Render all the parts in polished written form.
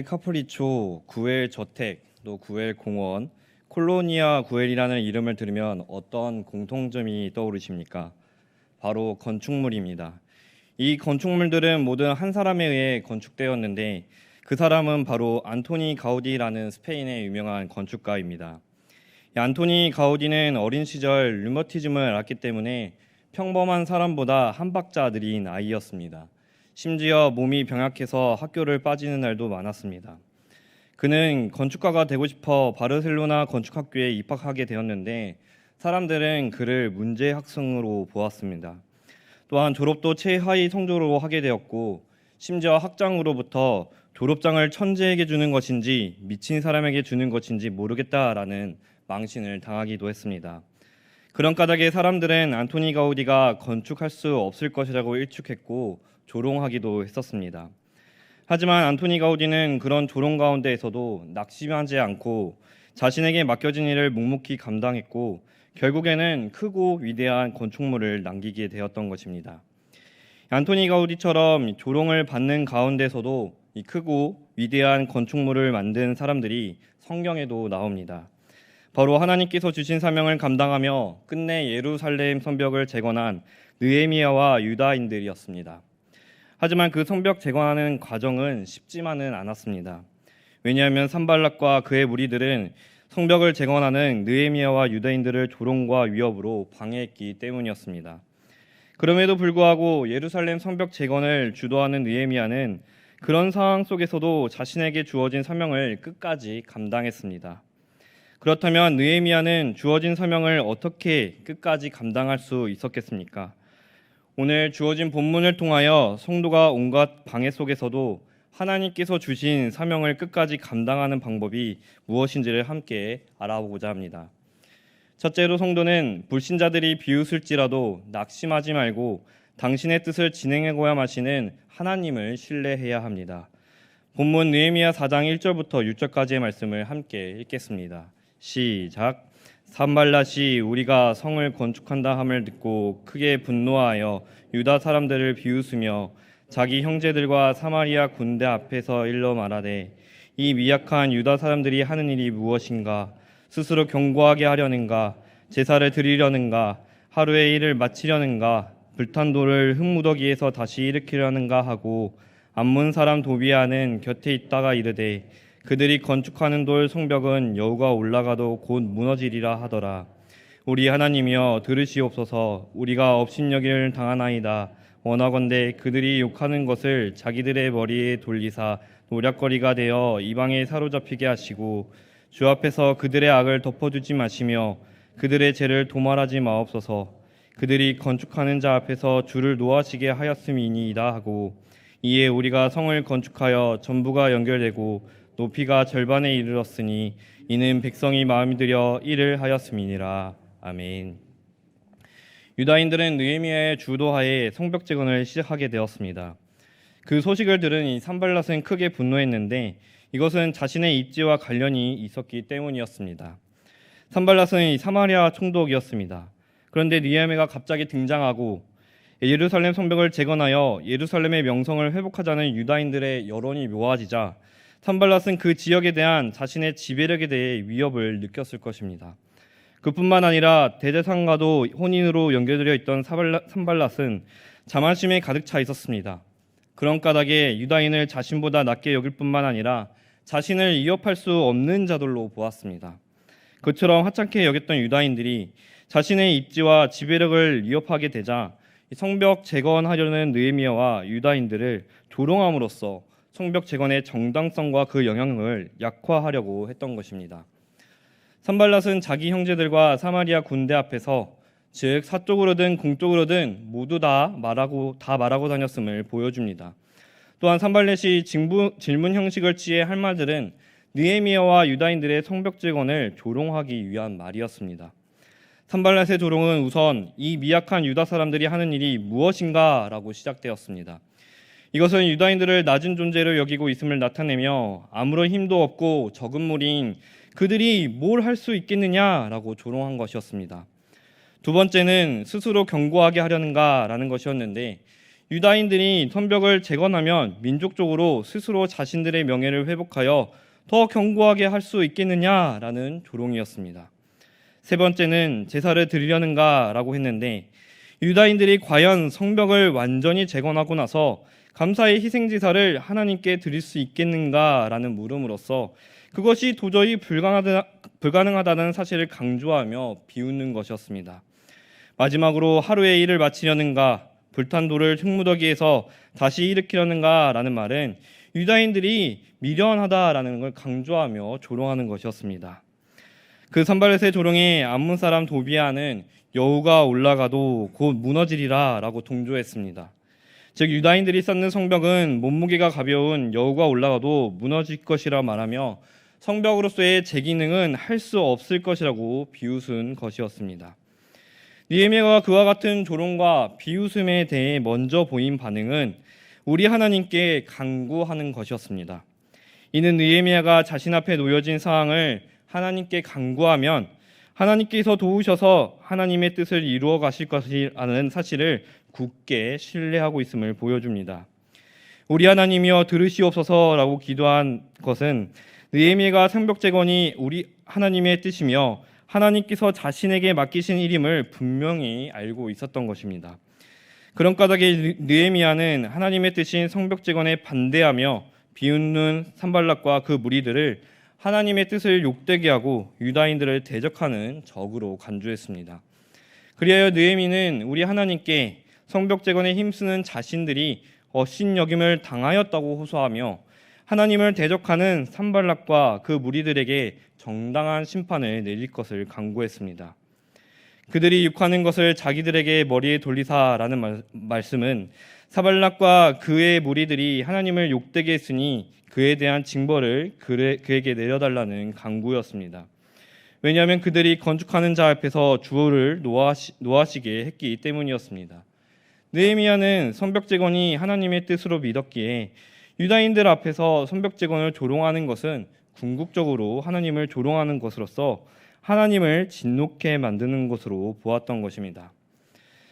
카프리초, 구엘 저택, 또 구엘 공원, 콜로니아 구엘이라는 이름을 들으면 어떤 공통점이 떠오르십니까? 바로 건축물입니다. 이 건축물들은 모두 한 사람에 의해 건축되었는데 그 사람은 바로 안토니 가우디라는 스페인의 유명한 건축가입니다. 이 안토니 가우디는 어린 시절 류머티즘을 앓기 때문에 평범한 사람보다 한 박자 느린 아이였습니다. 심지어 몸이 병약해서 학교를 빠지는 날도 많았습니다. 그는 건축가가 되고 싶어 바르셀로나 건축학교에 입학하게 되었는데 사람들은 그를 문제 학생으로 보았습니다. 또한 졸업도 최하위 성적으로 하게 되었고 심지어 학장으로부터 졸업장을 천재에게 주는 것인지 미친 사람에게 주는 것인지 모르겠다라는 망신을 당하기도 했습니다. 그런 까닭에 사람들은 안토니 가우디가 건축할 수 없을 것이라고 일축했고 조롱하기도 했었습니다. 하지만 안토니 가우디는 그런 조롱 가운데에서도 낙심하지 않고 자신에게 맡겨진 일을 묵묵히 감당했고 결국에는 크고 위대한 건축물을 남기게 되었던 것입니다. 안토니 가우디처럼 조롱을 받는 가운데서도 이 크고 위대한 건축물을 만든 사람들이 성경에도 나옵니다. 바로 하나님께서 주신 사명을 감당하며 끝내 예루살렘 성벽을 재건한 느헤미야와 유다인들이었습니다. 하지만 그 성벽 재건하는 과정은 쉽지만은 않았습니다. 왜냐하면 산발락과 그의 무리들은 성벽을 재건하는 느헤미야와 유다인들을 조롱과 위협으로 방해했기 때문이었습니다. 그럼에도 불구하고 예루살렘 성벽 재건을 주도하는 느헤미야는 그런 상황 속에서도 자신에게 주어진 사명을 끝까지 감당했습니다. 그렇다면 느헤미야는 주어진 사명을 어떻게 끝까지 감당할 수 있었겠습니까? 오늘 주어진 본문을 통하여 성도가 온갖 방해 속에서도 하나님께서 주신 사명을 끝까지 감당하는 방법이 무엇인지를 함께 알아보고자 합니다. 첫째로 성도는 불신자들이 비웃을지라도 낙심하지 말고 당신의 뜻을 진행하고야 마시는 하나님을 신뢰해야 합니다. 본문 느헤미야 4장 1절부터 6절까지의 말씀을 함께 읽겠습니다. 시작. 산발랏이 우리가 성을 건축한다 함을 듣고 크게 분노하여 유다 사람들을 비웃으며 자기 형제들과 사마리아 군대 앞에서 일러 말하되 이 미약한 유다 사람들이 하는 일이 무엇인가? 스스로 견고하게 하려는가? 제사를 드리려는가? 하루의 일을 마치려는가? 불탄 돌을 흙무더기에서 다시 일으키려는가 하고 암몬 사람 도비아는 곁에 있다가 이르되 그들이 건축하는 돌 성벽은 여호가 올라가도 곧 무너지리라 하더라. 우리 하나님이여 들으시옵소서. 우리가 업신여김을 당하나이다. 원하건대 그들이 욕하는 것을 자기들의 머리에 돌리사 노략거리가 되어 이방에 사로잡히게 하시고 주 앞에서 그들의 악을 덮어주지 마시며 그들의 죄를 도말하지 마옵소서. 그들이 건축하는 자 앞에서 주를 노하시게 하였음이니이다 하고 이에 우리가 성을 건축하여 전부가 연결되고 높이가 절반에 이르렀으니 이는 백성이 마음이 들여 일을 하였음이니라. 아멘. 유다인들은 느헤미야의 주도하에 성벽 재건을 시작하게 되었습니다. 그 소식을 들은 이 산발랏은 크게 분노했는데 이것은 자신의 입지와 관련이 있었기 때문이었습니다. 산발랏은 이 사마리아 총독이었습니다. 그런데 느헤미야가 갑자기 등장하고 예루살렘 성벽을 재건하여 예루살렘의 명성을 회복하자는 유다인들의 여론이 묘해지자 산발랏은 그 지역에 대한 자신의 지배력에 대해 위협을 느꼈을 것입니다. 그뿐만 아니라 대제사장과도 혼인으로 연결되어 있던 산발랏은 자만심에 가득 차 있었습니다. 그런 까닭에 유다인을 자신보다 낮게 여길 뿐만 아니라 자신을 위협할 수 없는 자들로 보았습니다. 그처럼 하찮게 여겼던 유다인들이 자신의 입지와 지배력을 위협하게 되자 성벽 재건하려는 느헤미야와 유다인들을 조롱함으로써 성벽 재건의 정당성과 그 영향을 약화하려고 했던 것입니다. 산발랏은 자기 형제들과 사마리아 군대 앞에서 즉 사적으로든 공적으로든 모두 다 말하고 다녔음을 보여줍니다. 또한 산발렛이 질문 형식을 취해 할 말들은 느헤미야와 유다인들의 성벽 재건을 조롱하기 위한 말이었습니다. 산발렛의 조롱은 우선 이 미약한 유다 사람들이 하는 일이 무엇인가 라고 시작되었습니다. 이것은 유다인들을 낮은 존재로 여기고 있음을 나타내며 아무런 힘도 없고 적은 무리인 그들이 뭘 할 수 있겠느냐라고 조롱한 것이었습니다. 두 번째는 스스로 견고하게 하려는가라는 것이었는데 유다인들이 성벽을 재건하면 민족적으로 스스로 자신들의 명예를 회복하여 더 견고하게 할 수 있겠느냐라는 조롱이었습니다. 세 번째는 제사를 드리려는가라고 했는데 유다인들이 과연 성벽을 완전히 재건하고 나서 감사의 희생 제사를 하나님께 드릴 수 있겠는가라는 물음으로써 그것이 도저히 불가능하다는 사실을 강조하며 비웃는 것이었습니다. 마지막으로 하루의 일을 마치려는가, 불탄 돌을 흙무더기에서 다시 일으키려는가라는 말은 유다인들이 미련하다라는 걸 강조하며 조롱하는 것이었습니다. 그 산발렛의 조롱에 암몬 사람 도비아는 여호가 올라가도 곧 무너지리라 라고 동조했습니다. 즉 유다인들이 쌓는 성벽은 몸무게가 가벼운 여호가 올라가도 무너질 것이라 말하며 성벽으로서의 제 기능은 할 수 없을 것이라고 비웃은 것이었습니다. 느헤미야가 그와 같은 조롱과 비웃음에 대해 먼저 보인 반응은 우리 하나님께 간구하는 것이었습니다. 이는 느헤미야가 자신 앞에 놓여진 상황을 하나님께 간구하면 하나님께서 도우셔서 하나님의 뜻을 이루어 가실 것이라는 사실을 굳게 신뢰하고 있음을 보여줍니다. 우리 하나님이여 들으시옵소서라고 기도한 것은 느헤미야가 성벽 재건이 우리 하나님의 뜻이며 하나님께서 자신에게 맡기신 일임을 분명히 알고 있었던 것입니다. 그런 까닭에 느헤미야는 하나님의 뜻인 성벽 재건에 반대하며 비웃는 산발락과 그 무리들을 하나님의 뜻을 욕되게 하고 유다인들을 대적하는 적으로 간주했습니다. 그리하여 느헤미는 우리 하나님께 성벽 재건에 힘쓰는 자신들이 업신여김을 당하였다고 호소하며 하나님을 대적하는 산발락과 그 무리들에게 정당한 심판을 내릴 것을 강구했습니다. 그들이 욕하는 것을 자기들에게 머리에 돌리사라는 말씀은 산발락과 그의 무리들이 하나님을 욕되게 했으니 그에 대한 징벌을 그에게 내려달라는 강구였습니다. 왜냐하면 그들이 건축하는 자 앞에서 주를 노하시게 했기 때문이었습니다. 느헤미야는 성벽 재건이 하나님의 뜻으로 믿었기에 유다인들 앞에서 성벽 재건을 조롱하는 것은 궁극적으로 하나님을 조롱하는 것으로서 하나님을 진노케 만드는 것으로 보았던 것입니다.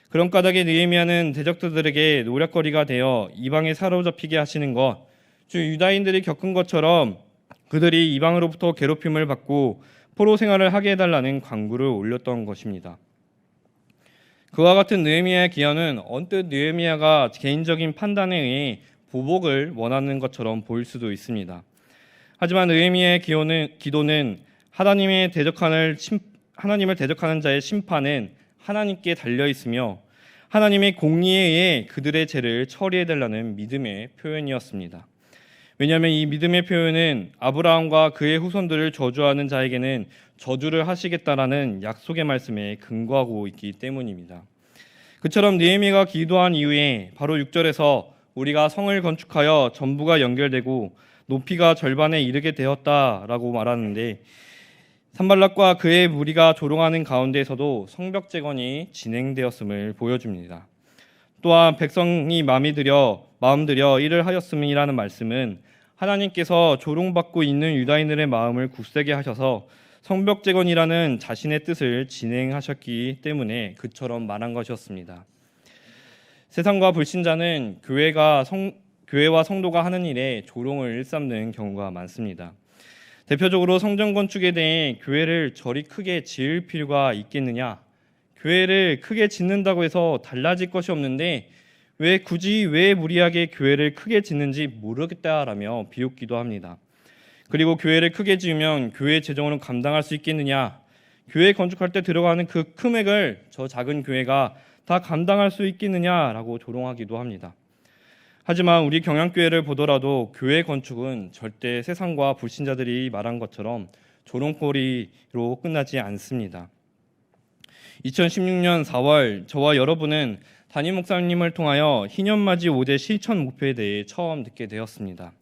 그런 까닭에 느헤미야는 대적자들에게 노략거리가 되어 이방에 사로잡히게 하시는 것, 즉 유다인들이 겪은 것처럼 그들이 이방으로부터 괴롭힘을 받고 포로 생활을 하게 해달라는 간구를 올렸던 것입니다. 그와 같은 느헤미야의 기여는 언뜻 느헤미야가 개인적인 판단에 의해 보복을 원하는 것처럼 보일 수도 있습니다. 하지만 느헤미야의 기도는 하나님을 대적하는 자의 심판은 하나님께 달려 있으며 하나님의 공의에 의해 그들의 죄를 처리해달라는 믿음의 표현이었습니다. 왜냐하면 이 믿음의 표현은 아브라함과 그의 후손들을 저주하는 자에게는 저주를 하시겠다라는 약속의 말씀에 근거하고 있기 때문입니다. 그처럼 느헤미야가 기도한 이후에 바로 6절에서 우리가 성을 건축하여 전부가 연결되고 높이가 절반에 이르게 되었다라고 말하는데 산발락과 그의 무리가 조롱하는 가운데에서도 성벽 재건이 진행되었음을 보여줍니다. 또한 백성이 마음 들여 일을 하였음이라는 말씀은 하나님께서 조롱받고 있는 유다인들의 마음을 굳세게 하셔서 성벽 재건이라는 자신의 뜻을 진행하셨기 때문에 그처럼 말한 것이었습니다. 세상과 불신자는 교회와 성도가 하는 일에 조롱을 일삼는 경우가 많습니다. 대표적으로 성전 건축에 대해 교회를 저리 크게 지을 필요가 있겠느냐, 교회를 크게 짓는다고 해서 달라질 것이 없는데 왜 무리하게 교회를 크게 짓는지 모르겠다라며 비웃기도 합니다. 그리고 교회를 크게 지으면 교회 재정으로 감당할 수 있겠느냐, 교회 건축할 때 들어가는 그 금액을 저 작은 교회가 다 감당할 수 있겠느냐라고 조롱하기도 합니다. 하지만 우리 경양교회를 보더라도 교회 건축은 절대 세상과 불신자들이 말한 것처럼 조롱거리로 끝나지 않습니다. 2016년 4월 저와 여러분은 담임 목사님을 통하여 희년맞이 5대 실천 목표에 대해 처음 듣게 되었습니다.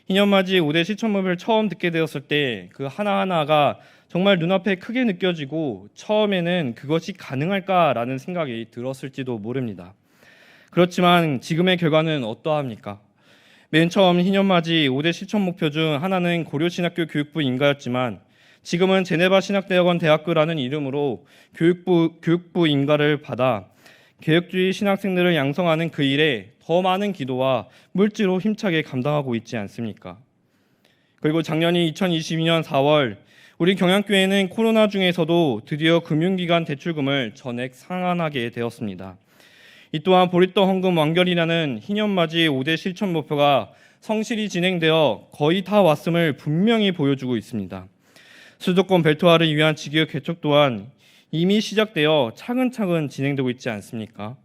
희년맞이 5대 실천 목표를 처음 듣게 되었을 때 그 하나하나가 정말 눈앞에 크게 느껴지고 처음에는 그것이 가능할까라는 생각이 들었을지도 모릅니다. 그렇지만 지금의 결과는 어떠합니까? 맨 처음 희년맞이 5대 실천 목표 중 하나는 고려신학교 교육부 인가였지만 지금은 제네바 신학대학원 대학교라는 이름으로 교육부 인가를 받아 개혁주의 신학생들을 양성하는 그 일에 더 많은 기도와 물질로 힘차게 감당하고 있지 않습니까? 그리고 작년이 2022년 4월 우리 경양교회는 코로나 중에서도 드디어 금융기관 대출금을 전액 상환하게 되었습니다. 이 또한 보리떡 헌금 완결이라는 희년맞이 5대 실천 목표가 성실히 진행되어 거의 다 왔음을 분명히 보여주고 있습니다. 수도권 벨트화를 위한 지기역 개척 또한 이미 시작되어 차근차근 진행되고 있지 않습니까?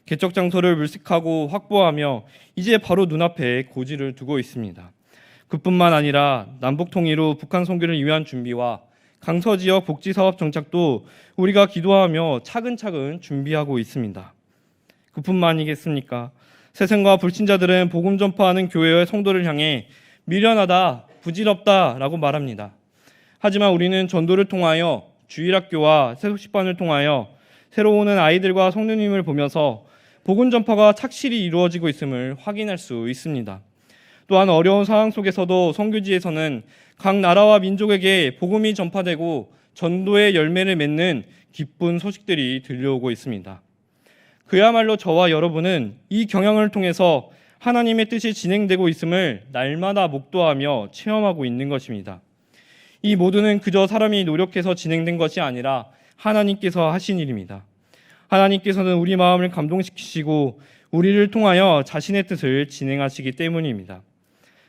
개척 장소를 물색하고 확보하며 이제 바로 눈앞에 고지를 두고 있습니다. 그뿐만 아니라 남북 통일 후 북한 선교를 위한 준비와 강서지역 복지사업 정착도 우리가 기도하며 차근차근 준비하고 있습니다. 그뿐만이겠습니까? 세상과 불신자들은 복음 전파하는 교회의 성도를 향해 미련하다, 부질없다라고 말합니다. 하지만 우리는 전도를 통하여 주일학교와 새속식반을 통하여 새로 오는 아이들과 성도님을 보면서 복음 전파가 착실히 이루어지고 있음을 확인할 수 있습니다. 또한 어려운 상황 속에서도 선교지에서는 각 나라와 민족에게 복음이 전파되고 전도의 열매를 맺는 기쁜 소식들이 들려오고 있습니다. 그야말로 저와 여러분은 이 경향을 통해서 하나님의 뜻이 진행되고 있음을 날마다 목도하며 체험하고 있는 것입니다. 이 모두는 그저 사람이 노력해서 진행된 것이 아니라 하나님께서 하신 일입니다. 하나님께서는 우리 마음을 감동시키시고 우리를 통하여 자신의 뜻을 진행하시기 때문입니다.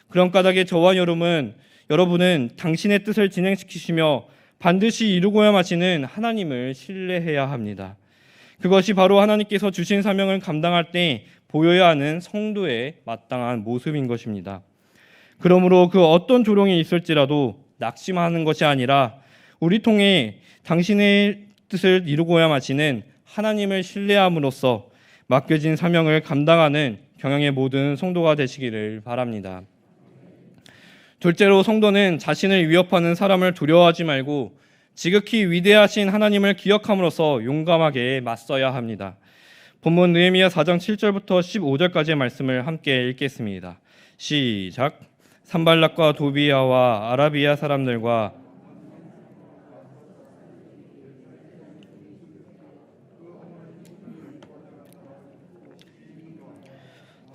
그런 까닭에 저와 여러분은 당신의 뜻을 진행시키시며 반드시 이루고야 마시는 하나님을 신뢰해야 합니다. 그것이 바로 하나님께서 주신 사명을 감당할 때 보여야 하는 성도의 마땅한 모습인 것입니다. 그러므로 그 어떤 조롱이 있을지라도 낙심하는 것이 아니라 우리 통해 당신의 뜻을 이루고야 마시는 하나님을 신뢰함으로써 맡겨진 사명을 감당하는 경영의 모든 성도가 되시기를 바랍니다. 둘째로 성도는 자신을 위협하는 사람을 두려워하지 말고 지극히 위대하신 하나님을 기억함으로써 용감하게 맞서야 합니다. 본문 느헤미야 4장 7절부터 15절까지의 말씀을 함께 읽겠습니다. 시작. 산발락과 도비야와 아라비아 사람들과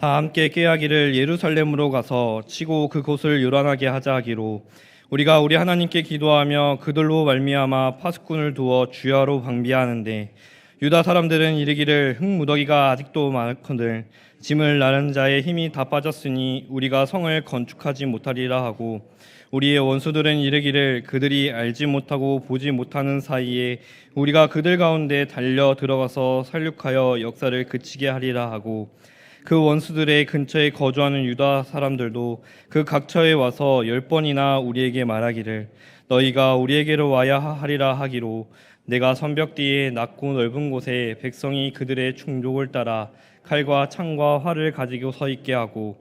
다 함께 깨하기를 예루살렘으로 가서 치고 그곳을 요란하게 하자 하기로 우리가 우리 하나님께 기도하며 그들로 말미암아 파수꾼을 두어 주야로 방비하는데 유다 사람들은 이르기를 흙무더기가 아직도 많거늘 짐을 나른 자의 힘이 다 빠졌으니 우리가 성을 건축하지 못하리라 하고 우리의 원수들은 이르기를 그들이 알지 못하고 보지 못하는 사이에 우리가 그들 가운데 달려 들어가서 살육하여 역사를 그치게 하리라 하고 그 원수들의 근처에 거주하는 유다 사람들도 그 각처에 와서 10번이나 우리에게 말하기를 너희가 우리에게로 와야 하리라 하기로 내가 선벽뒤에 낮고 넓은 곳에 백성이 그들의 충족을 따라 칼과 창과 활을 가지고 서 있게 하고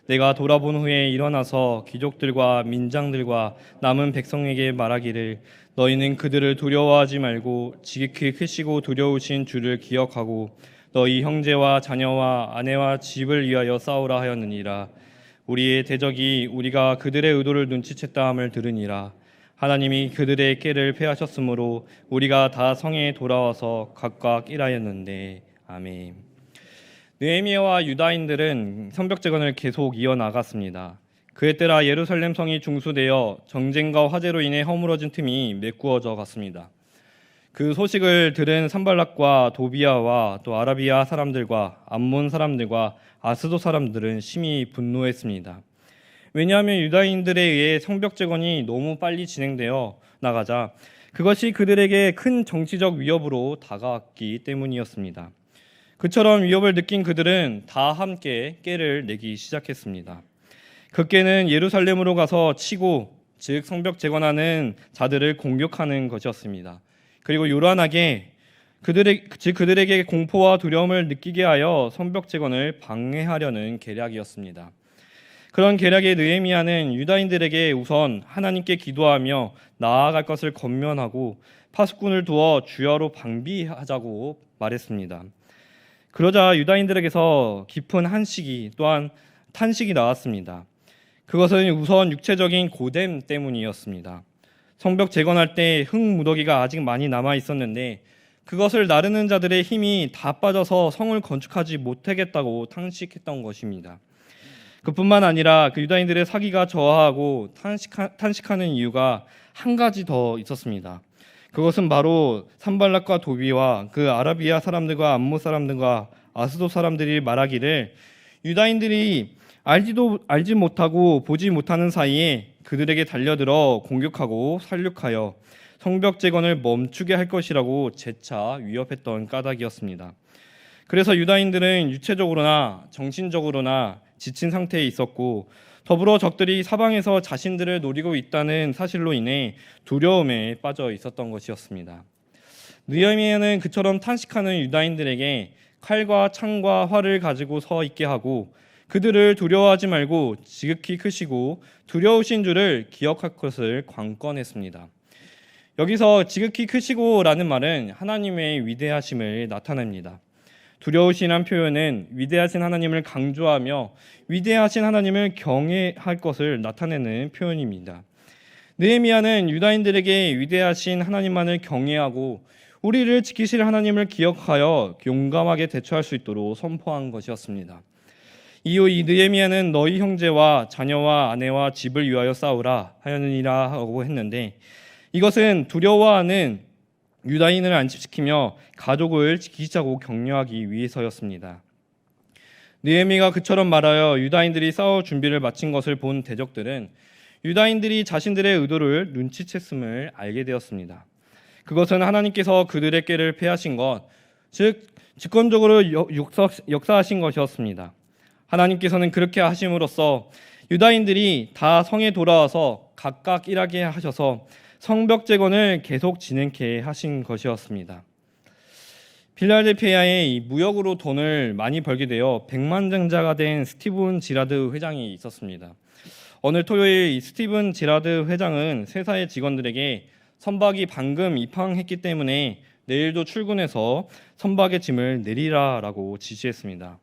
내가 돌아본 후에 일어나서 귀족들과 민장들과 남은 백성에게 말하기를 너희는 그들을 두려워하지 말고 지극히 크시고 두려우신 주를 기억하고 너희 형제와 자녀와 아내와 집을 위하여 싸우라 하였느니라. 우리의 대적이 우리가 그들의 의도를 눈치챘다 함을 들으니라. 하나님이 그들의 깨를 패하셨으므로 우리가 다 성에 돌아와서 각각 일하였는데. 아멘. 느헤미야와 유다인들은 성벽 재건을 계속 이어나갔습니다. 그에 따라 예루살렘 성이 중수되어 정쟁과 화재로 인해 허물어진 틈이 메꾸어져 갔습니다. 그 소식을 들은 산발락과 도비야와 또 아라비아 사람들과 암몬 사람들과 아스도 사람들은 심히 분노했습니다. 왜냐하면 유다인들에 의해 성벽 재건이 너무 빨리 진행되어 나가자 그것이 그들에게 큰 정치적 위협으로 다가왔기 때문이었습니다. 그처럼 위협을 느낀 그들은 다 함께 깨를 내기 시작했습니다. 그 깨는 예루살렘으로 가서 치고 즉 성벽 재건하는 자들을 공격하는 것이었습니다. 그리고 요란하게 그들에게 공포와 두려움을 느끼게 하여 성벽 재건을 방해하려는 계략이었습니다. 그런 계략에 느헤미야는 유다인들에게 우선 하나님께 기도하며 나아갈 것을 권면하고 파수꾼을 두어 주야로 방비하자고 말했습니다. 그러자 유다인들에게서 깊은 한식이 또한 탄식이 나왔습니다. 그것은 우선 육체적인 고됨 때문이었습니다. 성벽 재건할 때 흙 무더기가 아직 많이 남아 있었는데 그것을 나르는 자들의 힘이 다 빠져서 성을 건축하지 못하겠다고 탄식했던 것입니다. 그뿐만 아니라 그 유다인들의 사기가 저하하고 탄식하는 이유가 한 가지 더 있었습니다. 그것은 바로 산발락과 도비와 그 아라비아 사람들과 암몬 사람들과 아스도 사람들이 말하기를 유다인들이 알지 못하고 보지 못하는 사이에 그들에게 달려들어 공격하고 살육하여 성벽 재건을 멈추게 할 것이라고 재차 위협했던 까닭이었습니다. 그래서 유다인들은 유체적으로나 정신적으로나 지친 상태에 있었고 더불어 적들이 사방에서 자신들을 노리고 있다는 사실로 인해 두려움에 빠져 있었던 것이었습니다. 느헤미야는 그처럼 탄식하는 유다인들에게 칼과 창과 활을 가지고 서 있게 하고 그들을 두려워하지 말고 지극히 크시고 두려우신 줄을 기억할 것을 관건했습니다. 여기서 지극히 크시고라는 말은 하나님의 위대하심을 나타냅니다. 두려우시란 표현은 위대하신 하나님을 강조하며 위대하신 하나님을 경외할 것을 나타내는 표현입니다. 느헤미야는 유다인들에게 위대하신 하나님만을 경외하고 우리를 지키실 하나님을 기억하여 용감하게 대처할 수 있도록 선포한 것이었습니다. 이후 이 느헤미야는 너희 형제와 자녀와 아내와 집을 위하여 싸우라 하였느니라 하고 했는데 이것은 두려워하는 유다인을 안심시키며 가족을 지키자고 격려하기 위해서였습니다. 느헤미야가 그처럼 말하여 유다인들이 싸울 준비를 마친 것을 본 대적들은 유다인들이 자신들의 의도를 눈치챘음을 알게 되었습니다. 그것은 하나님께서 그들의 꾀를 패하신 것, 즉 직권적으로 역사하신 것이었습니다. 하나님께서는 그렇게 하심으로써 유다인들이 다 성에 돌아와서 각각 일하게 하셔서 성벽 재건을 계속 진행케 하신 것이었습니다. 필라델피아에 무역으로 돈을 많이 벌게 되어 백만장자가 된 스티븐 지라드 회장이 있었습니다. 어느 토요일 이 스티븐 지라드 회장은 회사의 직원들에게 선박이 방금 입항했기 때문에 내일도 출근해서 선박의 짐을 내리라라고 지시했습니다.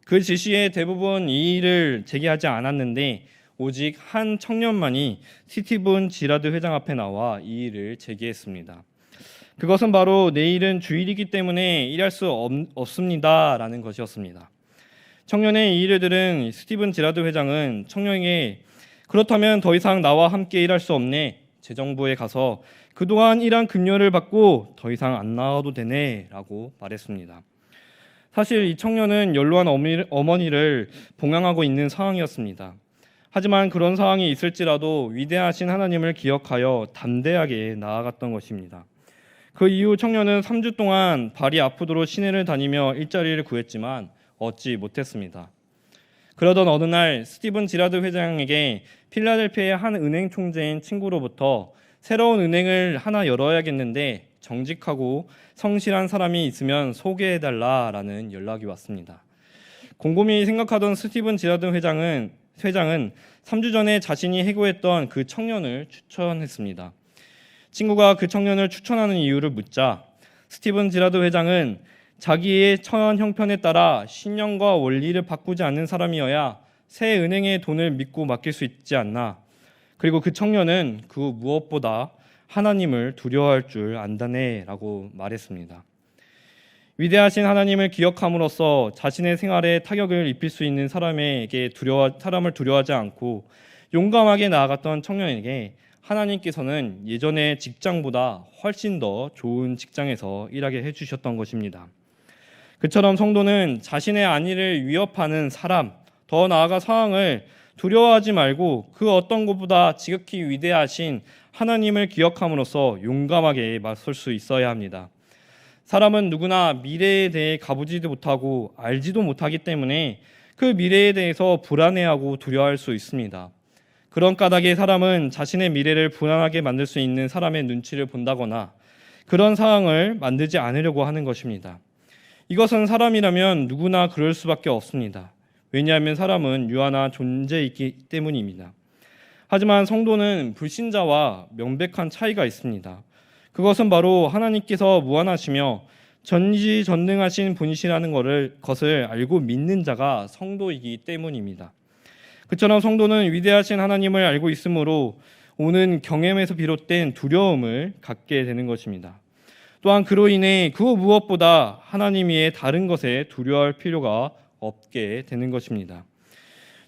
그 지시에 대부분 이의를 제기하지 않았는데 오직 한 청년만이 스티븐 지라드 회장 앞에 나와 이의를 제기했습니다. 그것은 바로 내일은 주일이기 때문에 일할 수 없습니다라는 것이었습니다. 청년의 이의를 들은 스티븐 지라드 회장은 청년에게 그렇다면 더 이상 나와 함께 일할 수 없네. 재정부에 가서 그동안 일한 급료를 받고 더 이상 안 나와도 되네 라고 말했습니다. 사실 이 청년은 연로한 어머니를 봉양하고 있는 상황이었습니다. 하지만 그런 상황이 있을지라도 위대하신 하나님을 기억하여 담대하게 나아갔던 것입니다. 그 이후 청년은 3주 동안 발이 아프도록 시내를 다니며 일자리를 구했지만 얻지 못했습니다. 그러던 어느 날 스티븐 지라드 회장에게 필라델피아의 한 은행 총재인 친구로부터 새로운 은행을 하나 열어야겠는데 정직하고 성실한 사람이 있으면 소개해달라라는 연락이 왔습니다. 곰곰이 생각하던 스티븐 지라드 회장은 3주 전에 자신이 해고했던 그 청년을 추천했습니다. 친구가 그 청년을 추천하는 이유를 묻자 스티븐 지라드 회장은 자기의 처한 형편에 따라 신념과 원리를 바꾸지 않는 사람이어야 새 은행의 돈을 믿고 맡길 수 있지 않나. 그리고 그 청년은 그 무엇보다 하나님을 두려워할 줄 안다네 라고 말했습니다. 위대하신 하나님을 기억함으로써 자신의 생활에 타격을 입힐 수 있는 사람을 두려워하지 않고 용감하게 나아갔던 청년에게 하나님께서는 예전의 직장보다 훨씬 더 좋은 직장에서 일하게 해주셨던 것입니다. 그처럼 성도는 자신의 안위를 위협하는 사람, 더 나아가 상황을 두려워하지 말고 그 어떤 것보다 지극히 위대하신 하나님을 기억함으로써 용감하게 맞설 수 있어야 합니다. 사람은 누구나 미래에 대해 가보지도 못하고 알지도 못하기 때문에 그 미래에 대해서 불안해하고 두려워할 수 있습니다. 그런 까닭에 사람은 자신의 미래를 불안하게 만들 수 있는 사람의 눈치를 본다거나 그런 상황을 만들지 않으려고 하는 것입니다. 이것은 사람이라면 누구나 그럴 수밖에 없습니다. 왜냐하면 사람은 유한한 존재이기 때문입니다. 하지만 성도는 불신자와 명백한 차이가 있습니다. 그것은 바로 하나님께서 무한하시며 전지전능하신 분이시라는 것을 알고 믿는 자가 성도이기 때문입니다. 그처럼 성도는 위대하신 하나님을 알고 있으므로 오는 경험에서 비롯된 두려움을 갖게 되는 것입니다. 또한 그로 인해 그 무엇보다 하나님 외에 다른 것에 두려워할 필요가 없게 되는 것입니다.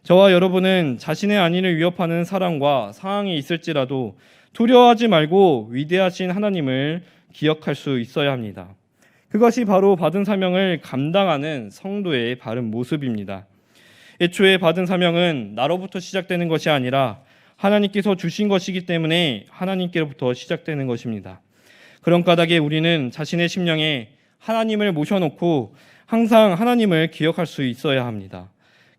저와 여러분은 자신의 안위를 위협하는 사람과 상황이 있을지라도 두려워하지 말고 위대하신 하나님을 기억할 수 있어야 합니다. 그것이 바로 받은 사명을 감당하는 성도의 바른 모습입니다. 애초에 받은 사명은 나로부터 시작되는 것이 아니라 하나님께서 주신 것이기 때문에 하나님께로부터 시작되는 것입니다. 그런 까닭에 우리는 자신의 심령에 하나님을 모셔놓고 항상 하나님을 기억할 수 있어야 합니다.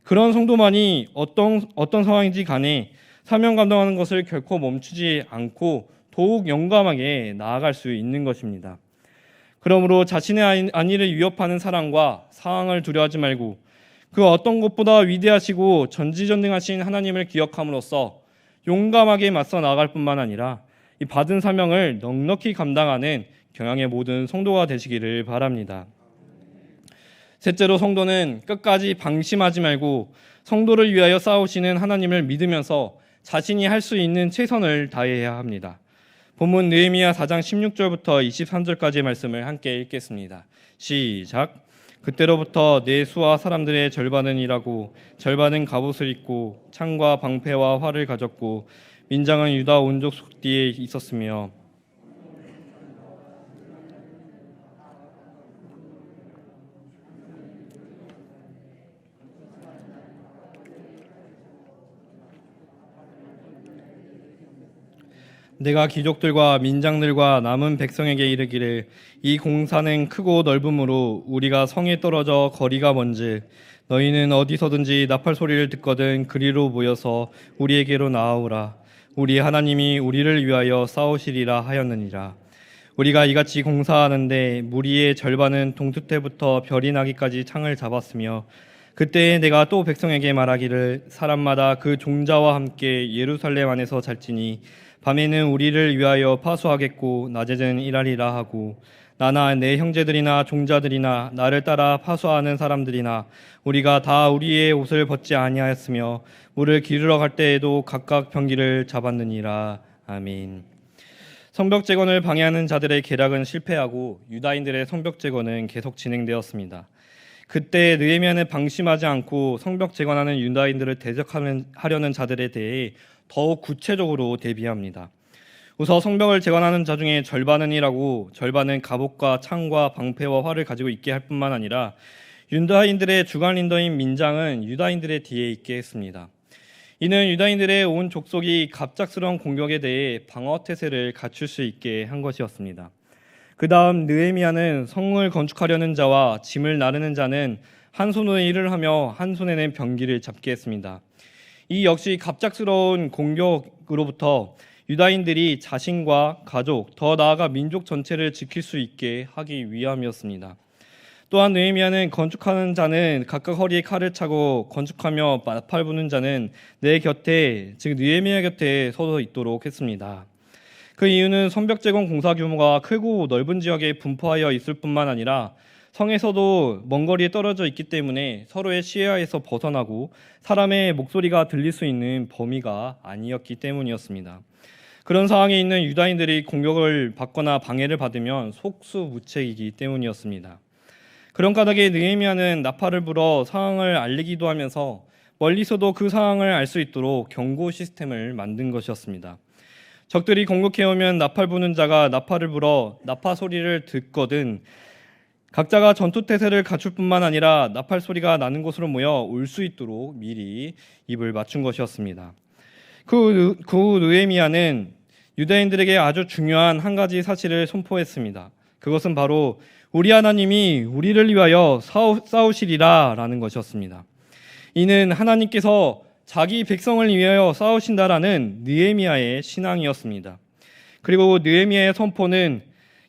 그런 성도만이 어떤 상황인지 간에 사명 감당하는 것을 결코 멈추지 않고 더욱 용감하게 나아갈 수 있는 것입니다. 그러므로 자신의 안위를 위협하는 사람과 상황을 두려워하지 말고 그 어떤 것보다 위대하시고 전지전능하신 하나님을 기억함으로써 용감하게 맞서 나아갈 뿐만 아니라 이 받은 사명을 넉넉히 감당하는 경향의 모든 성도가 되시기를 바랍니다. 셋째로, 성도는 끝까지 방심하지 말고 성도를 위하여 싸우시는 하나님을 믿으면서 자신이 할 수 있는 최선을 다해야 합니다. 본문 느헤미야 4장 16절부터 23절까지의 말씀을 함께 읽겠습니다. 시작. 그때로부터 내 수와 사람들의 절반은 일하고 절반은 갑옷을 입고 창과 방패와 활을 가졌고 민장은 유다 온족 속뒤에 있었으며 내가 귀족들과 민장들과 남은 백성에게 이르기를 이 공사는 크고 넓음으로 우리가 성에 떨어져 거리가 먼즉 너희는 어디서든지 나팔 소리를 듣거든 그리로 모여서 우리에게로 나아오라. 우리 하나님이 우리를 위하여 싸우시리라 하였느니라. 우리가 이같이 공사하는데 무리의 절반은 동트 때부터 별이 나기까지 창을 잡았으며 그때에 내가 또 백성에게 말하기를 사람마다 그 종자와 함께 예루살렘 안에서 잘지니 밤에는 우리를 위하여 파수하겠고 낮에는 일하리라 하고 나나 내 형제들이나 종자들이나 나를 따라 파수하는 사람들이나 우리가 다 우리의 옷을 벗지 아니하였으며 물을 기르러 갈 때에도 각각 병기를 잡았느니라. 아멘. 성벽 재건을 방해하는 자들의 계략은 실패하고 유다인들의 성벽 재건은 계속 진행되었습니다. 그때 느헤미야는 방심하지 않고 성벽 재건하는 유다인들을 대적하려는 자들에 대해 더욱 구체적으로 대비합니다. 우선 성벽을 재건하는 자 중에 절반은 일하고 절반은 갑옷과 창과 방패와 활을 가지고 있게 할 뿐만 아니라 유다인들의 주간 리더인 민장은 유다인들의 뒤에 있게 했습니다. 이는 유다인들의 온 족속이 갑작스러운 공격에 대해 방어 태세를 갖출 수 있게 한 것이었습니다. 그 다음 느헤미야는 성을 건축하려는 자와 짐을 나르는 자는 한 손으로 일을 하며 한 손에는 병기를 잡게 했습니다. 이 역시 갑작스러운 공격으로부터 유다인들이 자신과 가족, 더 나아가 민족 전체를 지킬 수 있게 하기 위함이었습니다. 또한 느헤미야는 건축하는 자는 각각 허리에 칼을 차고 건축하며 나팔 부는 자는 내 곁에, 즉 느헤미야 곁에 서서 있도록 했습니다. 그 이유는 성벽 재건 공사 규모가 크고 넓은 지역에 분포하여 있을 뿐만 아니라 성에서도 먼 거리에 떨어져 있기 때문에 서로의 시야에서 벗어나고 사람의 목소리가 들릴 수 있는 범위가 아니었기 때문이었습니다. 그런 상황에 있는 유다인들이 공격을 받거나 방해를 받으면 속수무책이기 때문이었습니다. 그런 까닭에 느헤미야는 나팔을 불어 상황을 알리기도 하면서 멀리서도 그 상황을 알 수 있도록 경고 시스템을 만든 것이었습니다. 적들이 공격해오면 나팔 부는 자가 나팔을 불어 나팔 소리를 듣거든 각자가 전투 태세를 갖출 뿐만 아니라 나팔 소리가 나는 곳으로 모여 올 수 있도록 미리 입을 맞춘 것이었습니다. 그 느헤미야는 유다인들에게 아주 중요한 한 가지 사실을 선포했습니다. 그것은 바로 우리 하나님이 우리를 위하여 싸우시리라 라는 것이었습니다. 이는 하나님께서 자기 백성을 위하여 싸우신다라는 느헤미야의 신앙이었습니다. 그리고 느헤미야의 선포는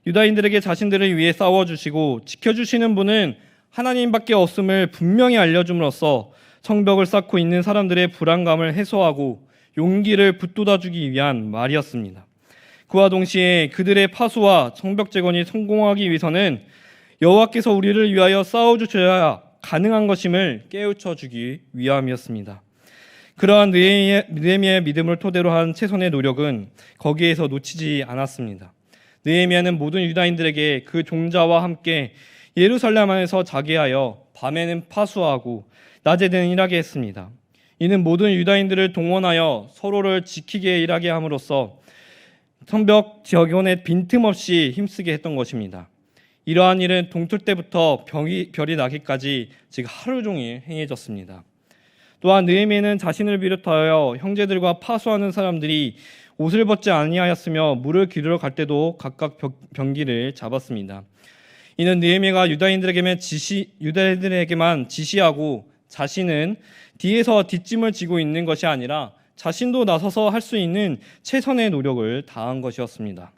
유다인들에게 자신들을 위해 싸워주시고 지켜주시는 분은 하나님밖에 없음을 분명히 알려줌으로써 성벽을 쌓고 있는 사람들의 불안감을 해소하고 용기를 북돋아주기 위한 말이었습니다. 그와 동시에 그들의 파수와 성벽 재건이 성공하기 위해서는 여호와께서 우리를 위하여 싸워주셔야 가능한 것임을 깨우쳐주기 위함이었습니다. 그러한 느헤미야의 믿음을 토대로 한 최선의 노력은 거기에서 놓치지 않았습니다. 느헤미야는 모든 유다인들에게 그 종자와 함께 예루살렘 안에서 자기하여 밤에는 파수하고 낮에는 일하게 했습니다. 이는 모든 유다인들을 동원하여 서로를 지키게 일하게 함으로써 성벽 지역원에 빈틈없이 힘쓰게 했던 것입니다. 이러한 일은 동틀 때부터 별이 나기까지 즉 하루 종일 행해졌습니다. 또한 느헤미야는 자신을 비롯하여 형제들과 파수하는 사람들이 옷을 벗지 아니하였으며 물을 기르러 갈 때도 각각 병기를 잡았습니다. 이는 느헤미야가 유다인들에게만 지시하고 자신은 뒤에서 뒷짐을 지고 있는 것이 아니라 자신도 나서서 할 수 있는 최선의 노력을 다한 것이었습니다.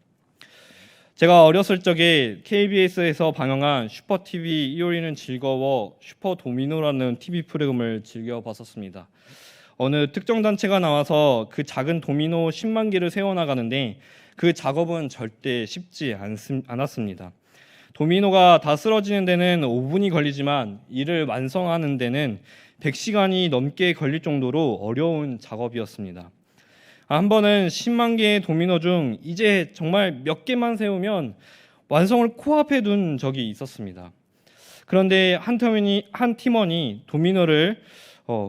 제가 어렸을 적에 KBS에서 방영한 슈퍼TV 이효리는 즐거워 슈퍼도미노라는 TV 프로그램을 즐겨봤었습니다. 어느 특정 단체가 나와서 그 작은 도미노 10만 개를 세워나가는데 그 작업은 절대 쉽지 않았습니다. 도미노가 다 쓰러지는 데는 5분이 걸리지만 이를 완성하는 데는 100시간이 넘게 걸릴 정도로 어려운 작업이었습니다. 한 번은 10만 개의 도미노 중 이제 정말 몇 개만 세우면 완성을 코앞에 둔 적이 있었습니다. 그런데 한 팀원이 도미노를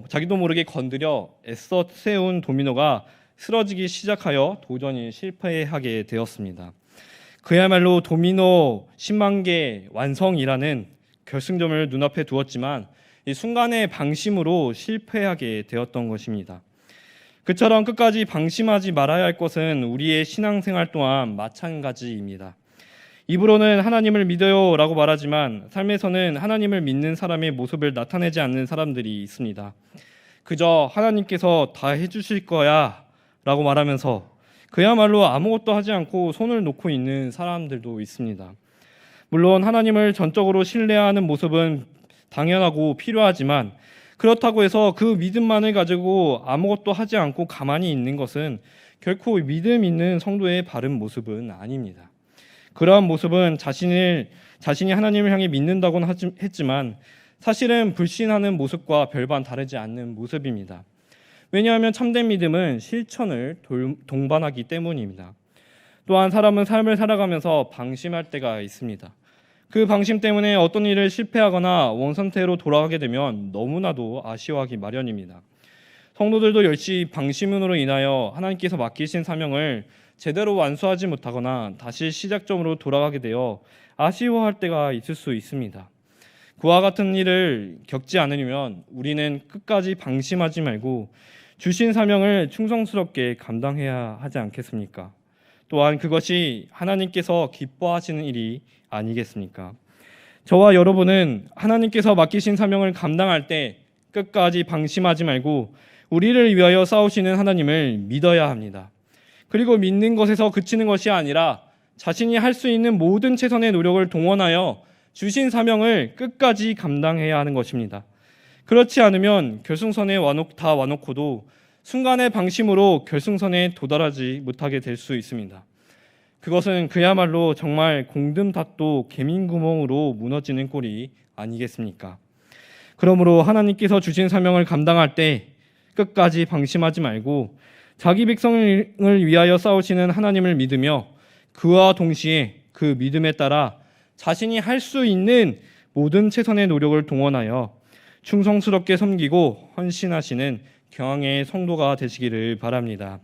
자기도 모르게 건드려 애써 세운 도미노가 쓰러지기 시작하여 도전히 실패하게 되었습니다. 그야말로 도미노 10만 개 완성이라는 결승점을 눈앞에 두었지만 이 순간의 방심으로 실패하게 되었던 것입니다. 그처럼 끝까지 방심하지 말아야 할 것은 우리의 신앙생활 또한 마찬가지입니다. 입으로는 하나님을 믿어요 라고 말하지만 삶에서는 하나님을 믿는 사람의 모습을 나타내지 않는 사람들이 있습니다. 그저 하나님께서 다 해주실 거야 라고 말하면서 그야말로 아무것도 하지 않고 손을 놓고 있는 사람들도 있습니다. 물론 하나님을 전적으로 신뢰하는 모습은 당연하고 필요하지만 그렇다고 해서 그 믿음만을 가지고 아무것도 하지 않고 가만히 있는 것은 결코 믿음 있는 성도의 바른 모습은 아닙니다. 그러한 모습은 자신이 하나님을 향해 믿는다고는 했지만 사실은 불신하는 모습과 별반 다르지 않는 모습입니다. 왜냐하면 참된 믿음은 실천을 동반하기 때문입니다. 또한 사람은 삶을 살아가면서 방심할 때가 있습니다. 그 방심 때문에 어떤 일을 실패하거나 원상태로 돌아가게 되면 너무나도 아쉬워하기 마련입니다. 성도들도 역시 방심으로 인하여 하나님께서 맡기신 사명을 제대로 완수하지 못하거나 다시 시작점으로 돌아가게 되어 아쉬워할 때가 있을 수 있습니다. 그와 같은 일을 겪지 않으려면 우리는 끝까지 방심하지 말고 주신 사명을 충성스럽게 감당해야 하지 않겠습니까? 또한 그것이 하나님께서 기뻐하시는 일이 아니겠습니까? 저와 여러분은 하나님께서 맡기신 사명을 감당할 때 끝까지 방심하지 말고 우리를 위하여 싸우시는 하나님을 믿어야 합니다. 그리고 믿는 것에서 그치는 것이 아니라 자신이 할 수 있는 모든 최선의 노력을 동원하여 주신 사명을 끝까지 감당해야 하는 것입니다. 그렇지 않으면 결승선에 다 와놓고도 순간의 방심으로 결승선에 도달하지 못하게 될 수 있습니다. 그것은 그야말로 정말 공든탑도 개민구멍으로 무너지는 꼴이 아니겠습니까? 그러므로 하나님께서 주신 사명을 감당할 때 끝까지 방심하지 말고 자기 백성을 위하여 싸우시는 하나님을 믿으며 그와 동시에 그 믿음에 따라 자신이 할 수 있는 모든 최선의 노력을 동원하여 충성스럽게 섬기고 헌신하시는 경양의 성도가 되시기를 바랍니다.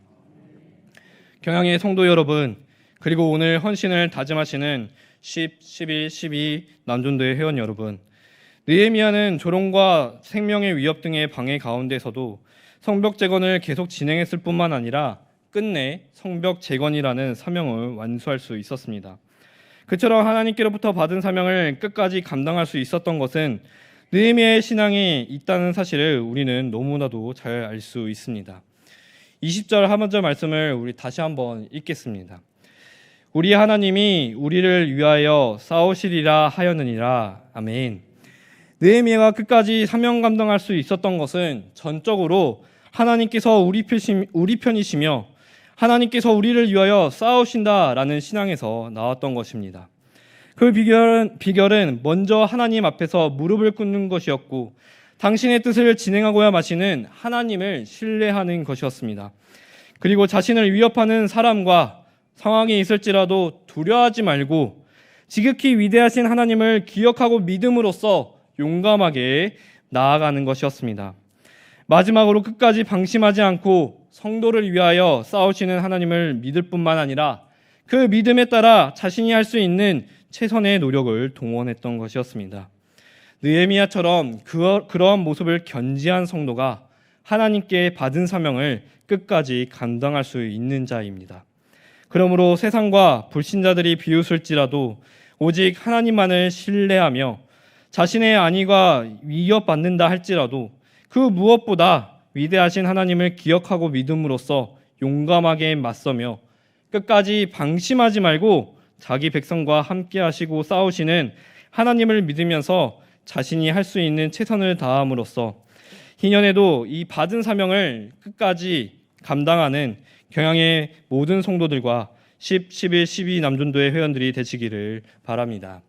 경양의 성도 여러분, 그리고 오늘 헌신을 다짐하시는 10, 11, 12 남존도의 회원 여러분, 느헤미야는 조롱과 생명의 위협 등의 방해 가운데서도 성벽 재건을 계속 진행했을 뿐만 아니라 끝내 성벽 재건이라는 사명을 완수할 수 있었습니다. 그처럼 하나님께로부터 받은 사명을 끝까지 감당할 수 있었던 것은 느헤미야의 신앙이 있다는 사실을 우리는 너무나도 잘 알 수 있습니다. 20절 하반절 말씀을 우리 다시 한번 읽겠습니다. 우리 하나님이 우리를 위하여 싸우시리라 하였느니라. 아멘. 느헤미야가 끝까지 사명 감당할 수 있었던 것은 전적으로 하나님께서 우리 편이시며 하나님께서 우리를 위하여 싸우신다라는 신앙에서 나왔던 것입니다. 그 비결은 먼저 하나님 앞에서 무릎을 꿇는 것이었고 당신의 뜻을 진행하고야 마시는 하나님을 신뢰하는 것이었습니다. 그리고 자신을 위협하는 사람과 상황이 있을지라도 두려워하지 말고 지극히 위대하신 하나님을 기억하고 믿음으로써 용감하게 나아가는 것이었습니다. 마지막으로 끝까지 방심하지 않고 성도를 위하여 싸우시는 하나님을 믿을 뿐만 아니라 그 믿음에 따라 자신이 할 수 있는 최선의 노력을 동원했던 것이었습니다. 느헤미야처럼 그러한 모습을 견지한 성도가 하나님께 받은 사명을 끝까지 감당할 수 있는 자입니다. 그러므로 세상과 불신자들이 비웃을지라도 오직 하나님만을 신뢰하며 자신의 안위가 위협받는다 할지라도 그 무엇보다 위대하신 하나님을 기억하고 믿음으로써 용감하게 맞서며 끝까지 방심하지 말고 자기 백성과 함께 하시고 싸우시는 하나님을 믿으면서 자신이 할 수 있는 최선을 다함으로써 희년에도 이 받은 사명을 끝까지 감당하는 경양의 모든 성도들과 10, 11, 12 남존도의 회원들이 되시기를 바랍니다.